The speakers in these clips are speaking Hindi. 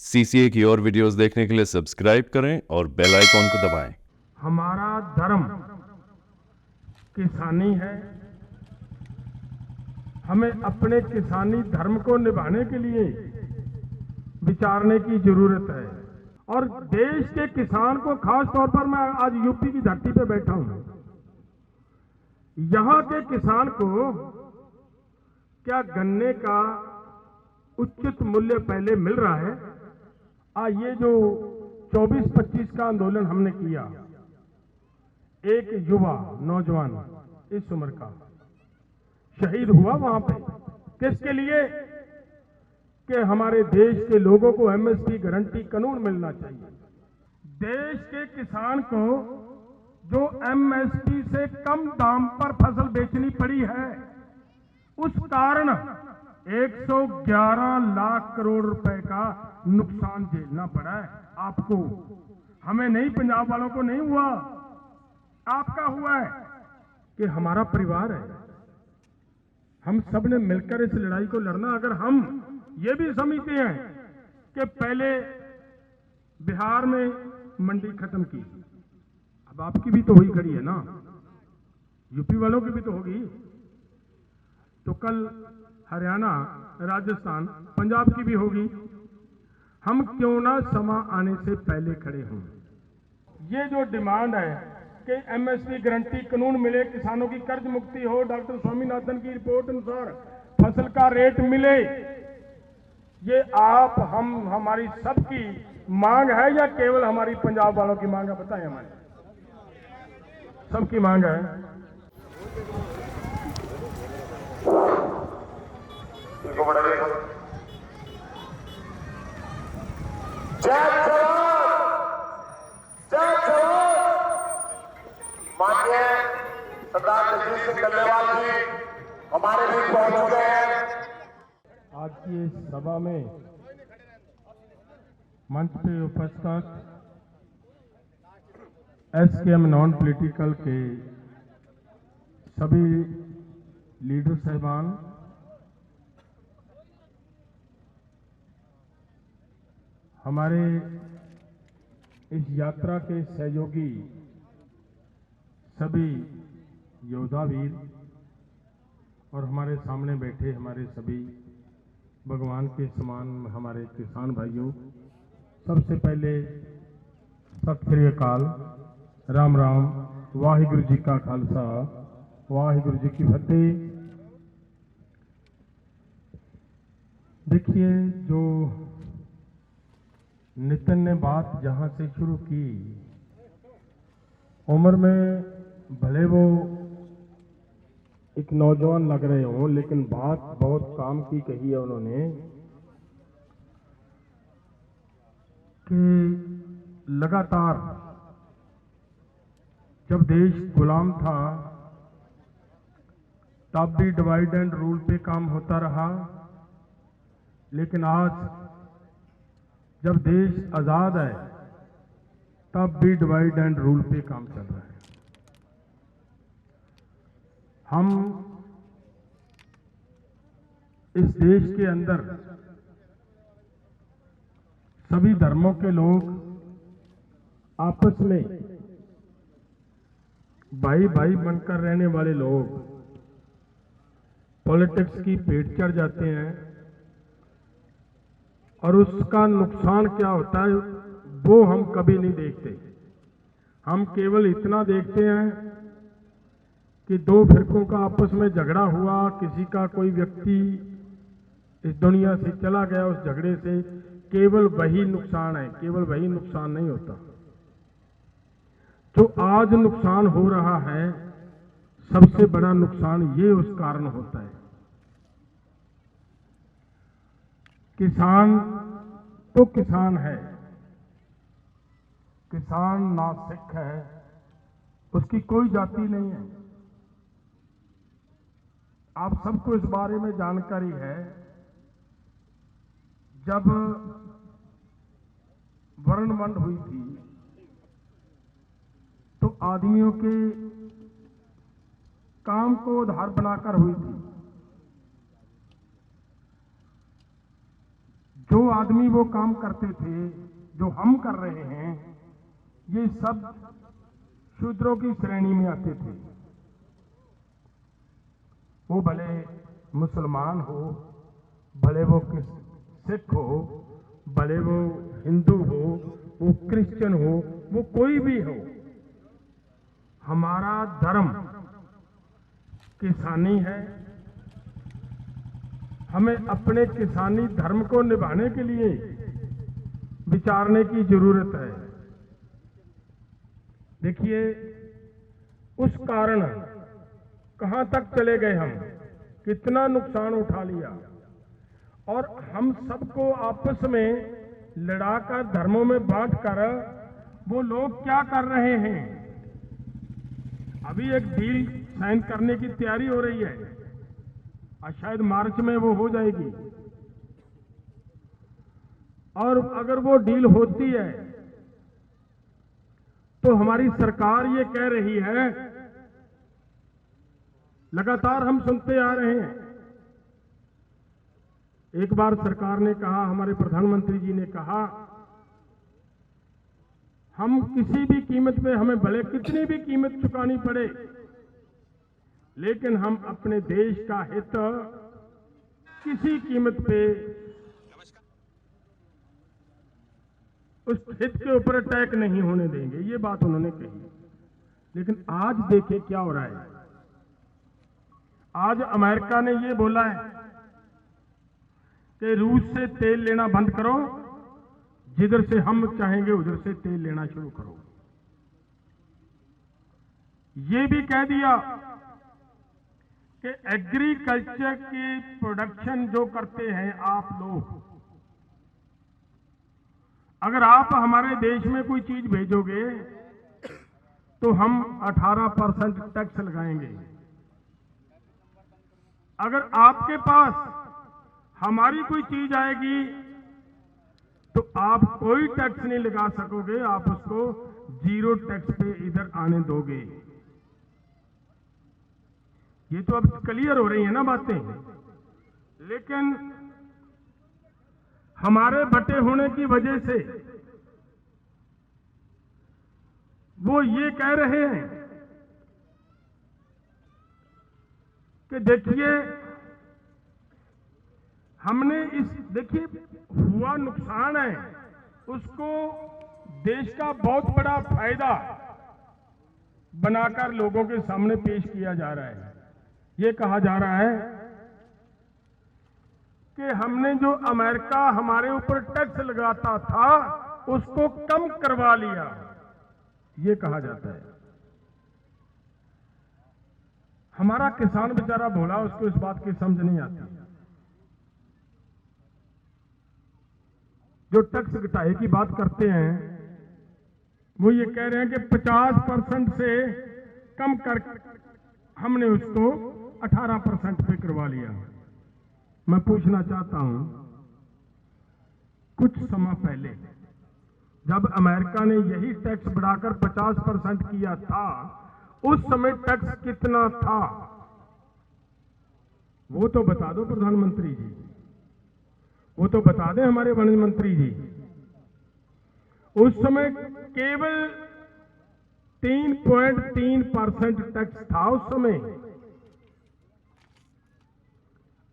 सीसीए की और वीडियोस देखने के लिए सब्सक्राइब करें और बेल आइकॉन को दबाएं। हमारा धर्म किसानी है। हमें अपने किसानी धर्म को निभाने के लिए विचारने की जरूरत है। और देश के किसान को, खास तौर पर मैं आज यूपी की धरती पे बैठा हूं, यहां के किसान को क्या गन्ने का उचित मूल्य पहले मिल रहा है? ये जो 24-25 का आंदोलन हमने किया, एक युवा नौजवान इस उम्र का शहीद हुआ वहां पे, किसके लिए? कि हमारे देश के लोगों को एमएसपी गारंटी कानून मिलना चाहिए। देश के किसान को जो एमएसपी से कम दाम पर फसल बेचनी पड़ी है, उस कारण 111 लाख करोड़ रुपए का नुकसान झेलना पड़ा है आपको। हमें नहीं, पंजाब वालों को नहीं हुआ, आपका हुआ है कि हमारा परिवार है। हम सब ने मिलकर इस लड़ाई को लड़ना। अगर हम ये भी समझते हैं कि पहले बिहार में मंडी खत्म की, अब आपकी भी तो हुई खड़ी है ना, यूपी वालों की भी तो होगी, तो कल हरियाणा, राजस्थान, पंजाब की भी होगी। हम क्यों ना समा आने से पहले खड़े हों। ये जो डिमांड है कि एमएसपी गारंटी कानून मिले, किसानों की कर्ज मुक्ति हो, डॉक्टर स्वामीनाथन की रिपोर्ट अनुसार फसल का रेट मिले, ये आप हमारी सबकी मांग है या केवल हमारी पंजाब वालों की मांग है? बताएं, हमारी सबकी मांग है। जय जवान, जय जवान। माननीय सरदार जगदीश सिंह डल्लेवाल जी हमारे बीच पहुंच चुके हैं। आज की इस सभा में मंच पे उपस्थित एसकेएम नॉन पॉलिटिकल के सभी लीडर साहिबान, हमारे इस यात्रा के सहयोगी सभी योद्धा वीर और हमारे सामने बैठे हमारे सभी भगवान के समान हमारे किसान भाइयों, सबसे पहले सत श्री अकाल, राम राम, वाहिगुरु जी का खालसा, वाहिगुरु जी की फतेह। देखिए, जो नितिन ने बात जहां से शुरू की, उम्र में भले वो एक नौजवान लग रहे हों, लेकिन बात बहुत काम की कही है उन्होंने कि लगातार जब देश गुलाम था तब भी डिवाइड एंड रूल पे काम होता रहा, लेकिन आज जब देश आजाद है तब भी डिवाइड एंड रूल पे काम चल रहा है। हम इस देश के अंदर सभी धर्मों के लोग आपस में भाई भाई बनकर रहने वाले लोग पॉलिटिक्स की पेट चढ़ जाते हैं, और उसका नुकसान क्या होता है वो हम कभी नहीं देखते। हम केवल इतना देखते हैं कि दो फिरकों का आपस में झगड़ा हुआ, किसी का कोई व्यक्ति इस दुनिया से चला गया, उस झगड़े से केवल वही नुकसान है, केवल वही नुकसान नहीं होता। जो आज नुकसान हो रहा है, सबसे बड़ा नुकसान ये उस कारण होता है। किसान तो किसान है, किसान ना सिख है, उसकी कोई जाति नहीं है। आप सबको इस बारे में जानकारी है। जब वर्णवंड हुई थी तो आदमियों के काम को आधार बनाकर हुई थी। जो आदमी वो काम करते थे जो हम कर रहे हैं, ये सब शूद्रों की श्रेणी में आते थे। वो भले मुसलमान हो, भले वो सिख हो, भले वो हिंदू हो, वो क्रिश्चियन हो, वो कोई भी हो, हमारा धर्म किसानी है। हमें अपने किसानी धर्म को निभाने के लिए विचारने की जरूरत है। देखिए, उस कारण कहां तक चले गए हम, कितना नुकसान उठा लिया, और हम सबको आपस में लड़ाकर धर्मों में बांटकर वो लोग क्या कर रहे हैं। अभी एक डील साइन करने की तैयारी हो रही है और शायद मार्च में वो हो जाएगी, और अगर वो डील होती है तो हमारी सरकार ये कह रही है, लगातार हम सुनते आ रहे हैं। एक बार सरकार ने कहा, हमारे प्रधानमंत्री जी ने कहा, हम किसी भी कीमत पे, हमें भले कितनी भी कीमत चुकानी पड़े, लेकिन हम अपने देश का हित किसी कीमत पे, उस हित के ऊपर अटैक नहीं होने देंगे। ये बात उन्होंने कही। लेकिन आज देखें क्या हो रहा है। आज अमेरिका ने ये बोला है कि रूस से तेल लेना बंद करो, जिधर से हम चाहेंगे उधर से तेल लेना शुरू करो। ये भी कह दिया कि एग्रीकल्चर की प्रोडक्शन जो करते हैं आप लोग, अगर आप हमारे देश में कोई चीज भेजोगे तो हम 18% टैक्स लगाएंगे। अगर आपके पास हमारी कोई चीज आएगी तो आप कोई टैक्स नहीं लगा सकोगे, आप उसको 0 टैक्स पे इधर आने दोगे। ये तो अब क्लियर हो रही है ना बातें। लेकिन हमारे बटे होने की वजह से वो ये कह रहे हैं कि देखिए, हमने देखिए हुआ नुकसान है, उसको देश का बहुत बड़ा फायदा बनाकर लोगों के सामने पेश किया जा रहा है। ये कहा जा रहा है कि हमने जो अमेरिका हमारे ऊपर टैक्स लगाता था उसको कम करवा लिया, ये कहा जाता है। हमारा किसान बेचारा भोला, उसको इस बात की समझ नहीं आती। जो टैक्स घटाए की बात करते हैं वो ये कह रहे हैं कि 50% से कम कर हमने उसको 18% पे करवा लिया। मैं पूछना चाहता हूं, कुछ समय पहले जब अमेरिका ने यही टैक्स बढ़ाकर 50% किया था, उस समय टैक्स कितना था वो तो बता दो प्रधानमंत्री जी, वो तो बता दें हमारे वन मंत्री जी। उस समय केवल 3.3% टैक्स था उस समय।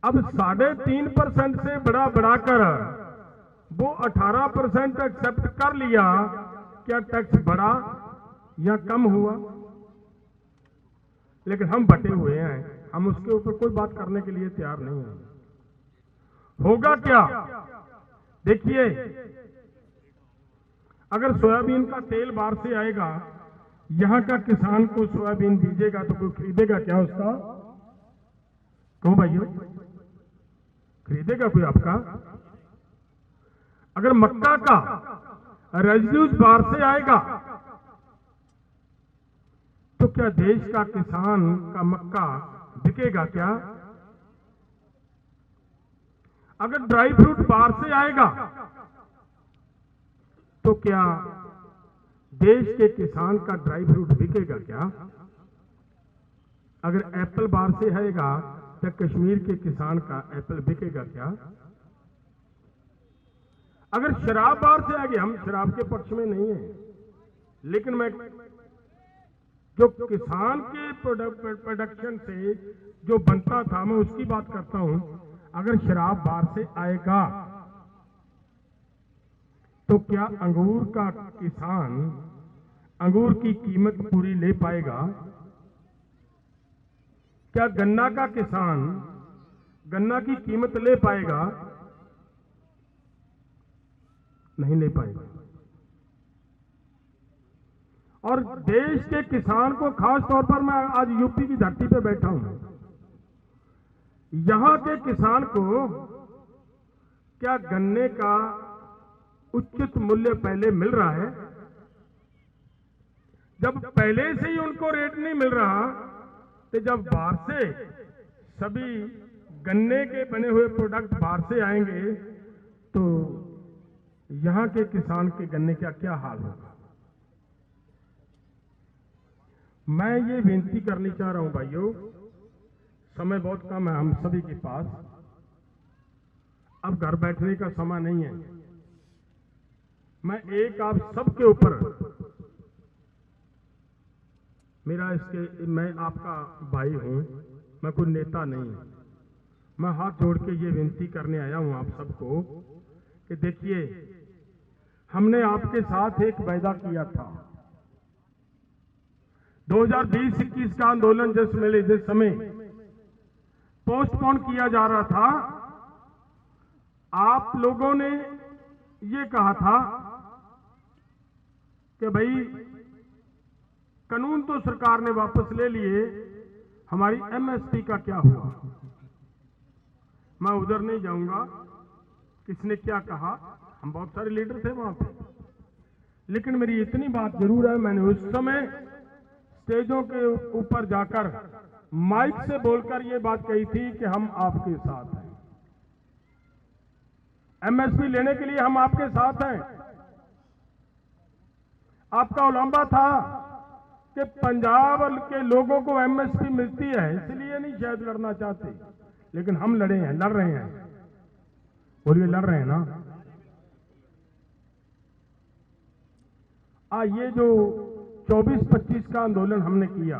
अब 3.5% से बढ़ाकर वो 18% एक्सेप्ट कर लिया। क्या टैक्स बढ़ा या कम हुआ? लेकिन हम बटे हुए हैं, हम उसके ऊपर कोई बात करने के लिए तैयार नहीं हैं। होगा क्या? देखिए, अगर सोयाबीन का तेल बाहर से आएगा, यहां का किसान को सोयाबीन दीजिएगा तो कोई खरीदेगा क्या उसका? कहो भाइयों, खरीदेगा कोई आपका? अगर मक्का का रेजिड्यूज बाहर से आएगा तो क्या देश का किसान का मक्का बिकेगा क्या? अगर ड्राई फ्रूट बाहर से आएगा तो क्या देश के किसान का ड्राई फ्रूट बिकेगा क्या? अगर एप्पल बाहर से आएगा तो कश्मीर के किसान का एप्पल बिकेगा क्या? अगर शराब बाहर से आ गई, हम शराब के पक्ष में नहीं है, लेकिन मैं जो किसान के प्रोडक्शन से जो बनता था मैं उसकी बात करता हूं। अगर शराब बाहर से आएगा तो क्या अंगूर का किसान अंगूर की कीमत पूरी ले पाएगा? क्या गन्ना का किसान गन्ना की कीमत ले पाएगा? नहीं ले पाएगा। और देश के किसान को, खास तौर पर मैं आज यूपी की धरती पे बैठा हूं, यहां के किसान को क्या गन्ने का उचित मूल्य पहले मिल रहा है? जब पहले से ही उनको रेट नहीं मिल रहा, तो जब बाहर से सभी गन्ने के बने हुए प्रोडक्ट बाहर से आएंगे तो यहां के किसान के गन्ने का क्या हाल होगा? मैं ये विनती करनी चाह रहा हूं भाइयों, समय बहुत कम है हम सभी के पास, अब घर बैठने का समय नहीं है। मैं एक आप सबके ऊपर, मैं आपका भाई हूं, मैं कोई नेता नहीं हूं, मैं हाथ जोड़ के ये विनती करने आया हूं आप सबको कि देखिए, हमने आपके साथ एक वायदा किया था। 2020-21 का आंदोलन जिस समय पोस्टपोन किया जा रहा था, आप लोगों ने ये कहा था कि भाई कानून तो सरकार ने वापस ले लिए, हमारी एमएसपी का क्या हुआ? मैं उधर नहीं जाऊंगा किसने क्या कहा, हम बहुत सारे लीडर थे वहां पे, लेकिन मेरी इतनी बात जरूर है, मैंने उस समय स्टेजों के ऊपर जाकर माइक से बोलकर ये बात कही थी कि हम आपके साथ हैं, एमएसपी लेने के लिए हम आपके साथ हैं। आपका उलांबा था कि पंजाब के लोगों को एमएसपी मिलती है, इसलिए नहीं शायद लड़ना चाहते, लेकिन हम लड़ रहे हैं, बोलिए लड़ रहे हैं ना? ये जो 24-25 का आंदोलन हमने किया,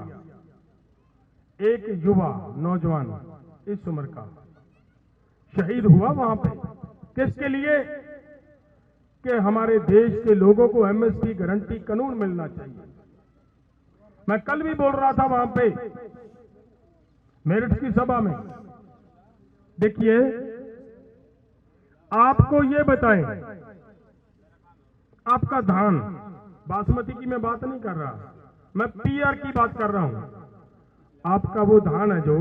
एक युवा नौजवान इस उम्र का शहीद हुआ वहां पे, किसके लिए? कि हमारे देश के लोगों को एमएसपी गारंटी कानून मिलना चाहिए। मैं कल भी बोल रहा था वहां पे मेरठ की सभा में, देखिए आपको ये बताएं, आपका धान, बासमती की मैं बात नहीं कर रहा, मैं पीआर की बात कर रहा हूं। आपका वो धान है जो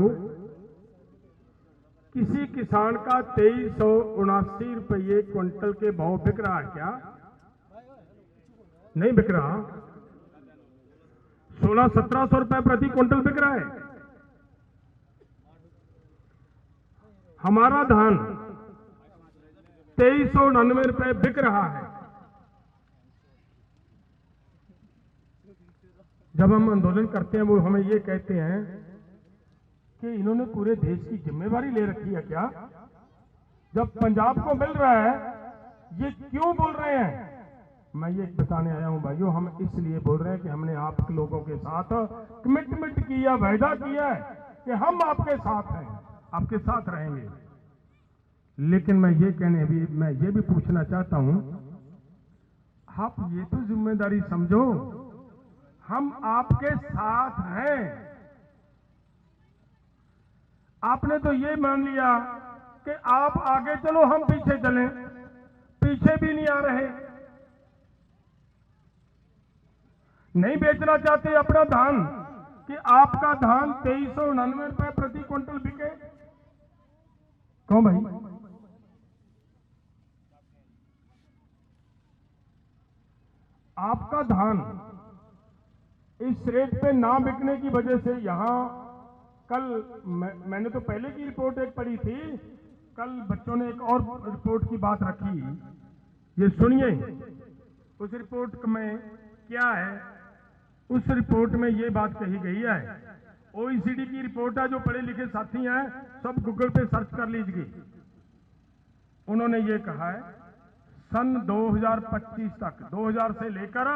किसी किसान का 2379 रुपये क्विंटल के भाव बिक रहा है क्या? नहीं बिक रहा, 1600-1700 रुपए प्रति क्विंटल बिक रहा है। हमारा धान 2399 रुपए बिक रहा है। जब हम आंदोलन करते हैं वो हमें ये कहते हैं कि इन्होंने पूरे देश की जिम्मेवारी ले रखी है क्या? जब पंजाब को मिल रहा है ये क्यों बोल रहे हैं? मैं ये बताने आया हूं भाइयों, हम इसलिए बोल रहे हैं कि हमने आप लोगों के साथ कमिटमेंट किया, वायदा किया है कि हम आपके साथ हैं, आपके साथ रहेंगे। लेकिन मैं ये भी पूछना चाहता हूं, आप ये तो जिम्मेदारी समझो, हम आपके साथ हैं। आपने तो ये मान लिया कि आप आगे चलो हम पीछे चलें, पीछे भी नहीं आ रहे, नहीं बेचना चाहते अपना धान कि आपका धान 2399 रुपए प्रति क्विंटल बिके। कौन भाई? आपका धान इस रेट पे ना बिकने की वजह से यहां कल मैंने तो पहले की रिपोर्ट एक पढ़ी थी, कल बच्चों ने एक और रिपोर्ट की बात रखी, ये सुनिए उस रिपोर्ट में क्या है। उस रिपोर्ट में ये बात कही गई है, ओईसीडी की रिपोर्ट है, जो पढ़े लिखे साथी हैं सब गूगल पे सर्च कर लीजिए। उन्होंने ये कहा है सन 2025 तक, 2000 से लेकर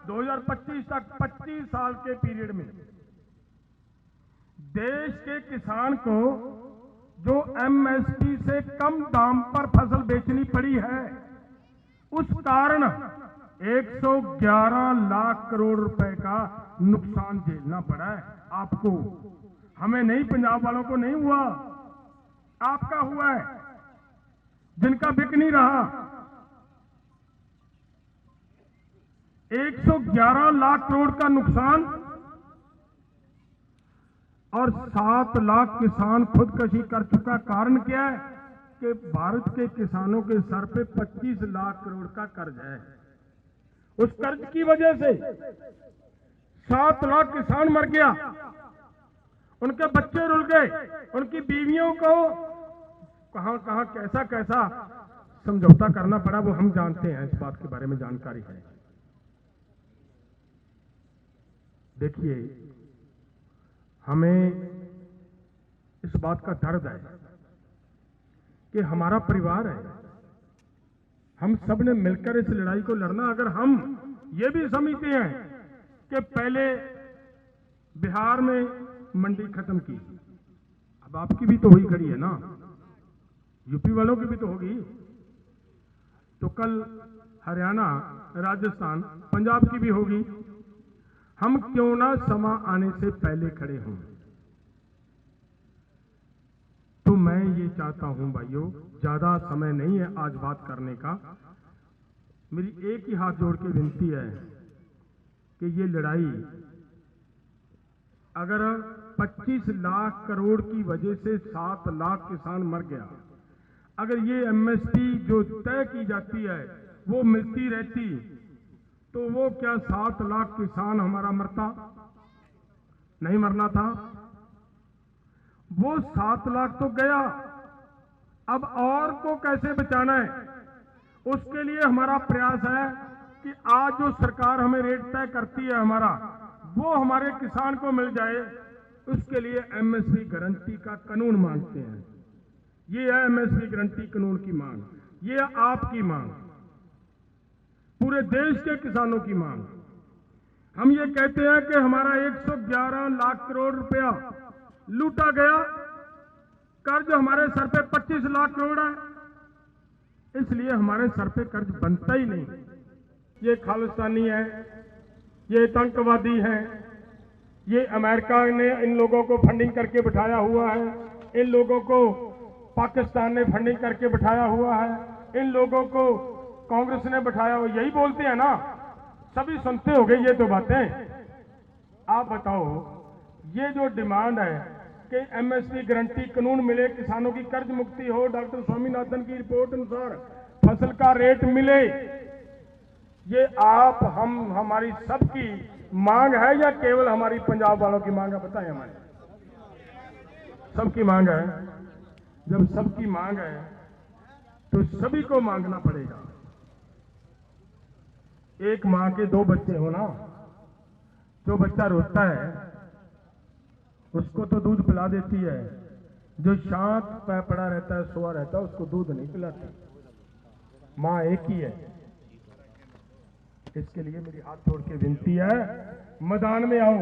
2025 तक 25 साल के पीरियड में देश के किसान को जो एमएसपी से कम दाम पर फसल बेचनी पड़ी है, उस कारण 111 लाख करोड़ रुपए का नुकसान झेलना पड़ा है आपको। हमें नहीं, पंजाब वालों को नहीं हुआ, आपका हुआ है, जिनका बिक नहीं रहा। 111 लाख करोड़ का नुकसान और 7 लाख किसान खुदकशी कर चुका। कारण क्या है कि भारत के किसानों के सर पे 25 लाख करोड़ का कर्ज है। उस कर्ज की वजह से 7 लाख किसान मर गया, उनके बच्चे रुल गए, उनकी बीवियों को कहां कहां कैसा कैसा समझौता करना पड़ा, वो हम जानते हैं, इस बात के बारे में जानकारी है। देखिए, हमें इस बात का दर्द है कि हमारा परिवार है, हम सब ने मिलकर इस लड़ाई को लड़ना। अगर हम ये भी समझते हैं कि पहले बिहार में मंडी खत्म की, अब आपकी भी तो हुई खड़ी है ना, यूपी वालों की भी तो होगी, तो कल हरियाणा, राजस्थान, पंजाब की भी होगी। हम क्यों ना समय आने से पहले खड़े हों। तो मैं ये चाहता हूं भाइयों, ज्यादा समय नहीं है आज बात करने का। मेरी एक ही हाथ जोड़ के विनती है कि ये लड़ाई, अगर 25 लाख करोड़ की वजह से 7 लाख किसान मर गया, अगर ये एमएसपी जो तय की जाती है वो मिलती रहती, तो वो क्या 7 लाख किसान हमारा मरता? नहीं मरना था। वो 7 लाख तो गया, अब और को कैसे बचाना है, उसके लिए हमारा प्रयास है कि आज जो सरकार हमें रेट तय करती है हमारा, वो हमारे किसान को मिल जाए। उसके लिए एमएसपी गारंटी का कानून मांगते हैं। ये है एमएसपी गारंटी कानून की मांग, ये है आपकी मांग, पूरे देश के किसानों की मांग। हम ये कहते हैं कि हमारा 111 लाख करोड़ रुपया लूटा गया, कर्ज हमारे सर पे 25 लाख करोड़ है, इसलिए हमारे सर पे कर्ज बनता ही नहीं। ये खालिस्तानी है, ये आतंकवादी है, ये अमेरिका ने इन लोगों को फंडिंग करके बिठाया हुआ है, इन लोगों को पाकिस्तान ने फंडिंग करके बिठाया हुआ है, इन लोगों को कांग्रेस ने बिठाया हुआ, यही बोलते हैं ना, सभी सुनते हो गए ये तो बातें। आप बताओ, ये जो डिमांड है कि एमएसपी गारंटी कानून मिले, किसानों की कर्ज मुक्ति हो, डॉक्टर स्वामीनाथन की रिपोर्ट अनुसार फसल का रेट मिले, ये आप हम हमारी सबकी मांग है या केवल हमारी पंजाब वालों की मांग है? बताएं, हमारी सबकी मांग है। जब सबकी मांग है तो सभी को मांगना पड़ेगा। एक मां के 2 बच्चे हो ना, जो बच्चा रोता है उसको तो दूध पिला देती है, जो शांत पड़ा रहता है, सोया रहता है, उसको दूध नहीं पिलाती। मां एक ही है। इसके लिए मेरी हाथ जोड़ के विनती है, मैदान में आओ,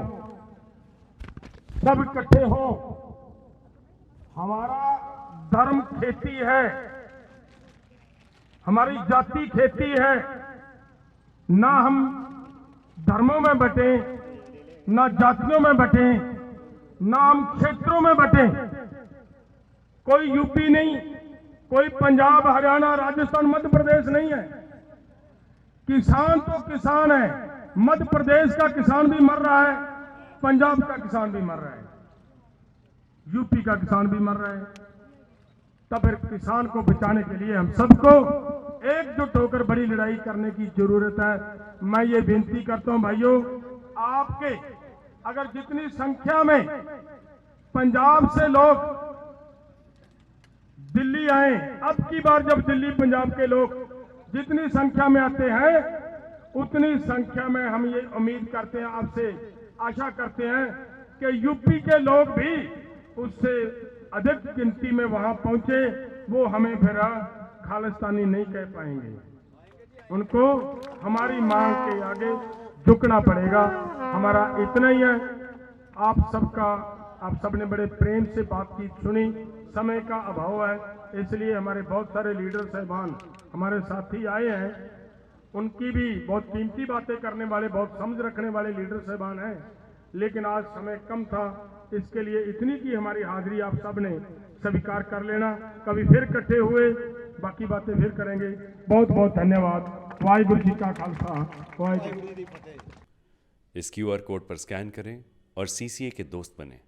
सब इकट्ठे हो। हमारा धर्म खेती है, हमारी जाति खेती है, ना हम धर्मों में बटे, ना जातियों में बटे, ना हम क्षेत्रों में बटे। कोई यूपी नहीं, कोई पंजाब, हरियाणा, राजस्थान, मध्य प्रदेश नहीं है। किसान तो किसान है, मध्य प्रदेश का किसान भी मर रहा है, पंजाब का किसान भी मर रहा है, यूपी का किसान भी मर रहा है। तब फिर किसान को बचाने के लिए हम सबको एकजुट होकर बड़ी लड़ाई करने की जरूरत है। मैं ये विनती करता हूं भाइयों, आपके अगर जितनी संख्या में पंजाब से लोग दिल्ली आए, अब की बार जब दिल्ली पंजाब के लोग जितनी संख्या में आते हैं, उतनी संख्या में हम ये उम्मीद करते हैं, आपसे आशा करते हैं कि यूपी के लोग भी उससे अधिक गिनती में वहां पहुंचे। वो हमें फिर खालिस्तानी नहीं कह पाएंगे। उनको हमारी मांग के आगे झुकना पड़ेगा। हमारा इतना ही है। आप सबने बड़े प्रेम से बातचीत सुनी। समय का अभाव है, इसलिए हमारे बहुत सारे लीडर साहबान हमारे साथी आए हैं। उनकी भी बहुत कीमती बातें करने वाले, बहुत समझ रखने वाले लीडर साहबान हैं, लेकिन आज समय कम था, इसके लिए इतनी की हमारी हाजिरी आप सब ने स्वीकार कर लेना। कभी फिर इकट्ठे हुए बाकी बातें फिर करेंगे। बहुत बहुत धन्यवाद। वाहिगुरु जी का खालसा, वाहिगुरु। इस QR कोड पर स्कैन करें और CCA के दोस्त बने।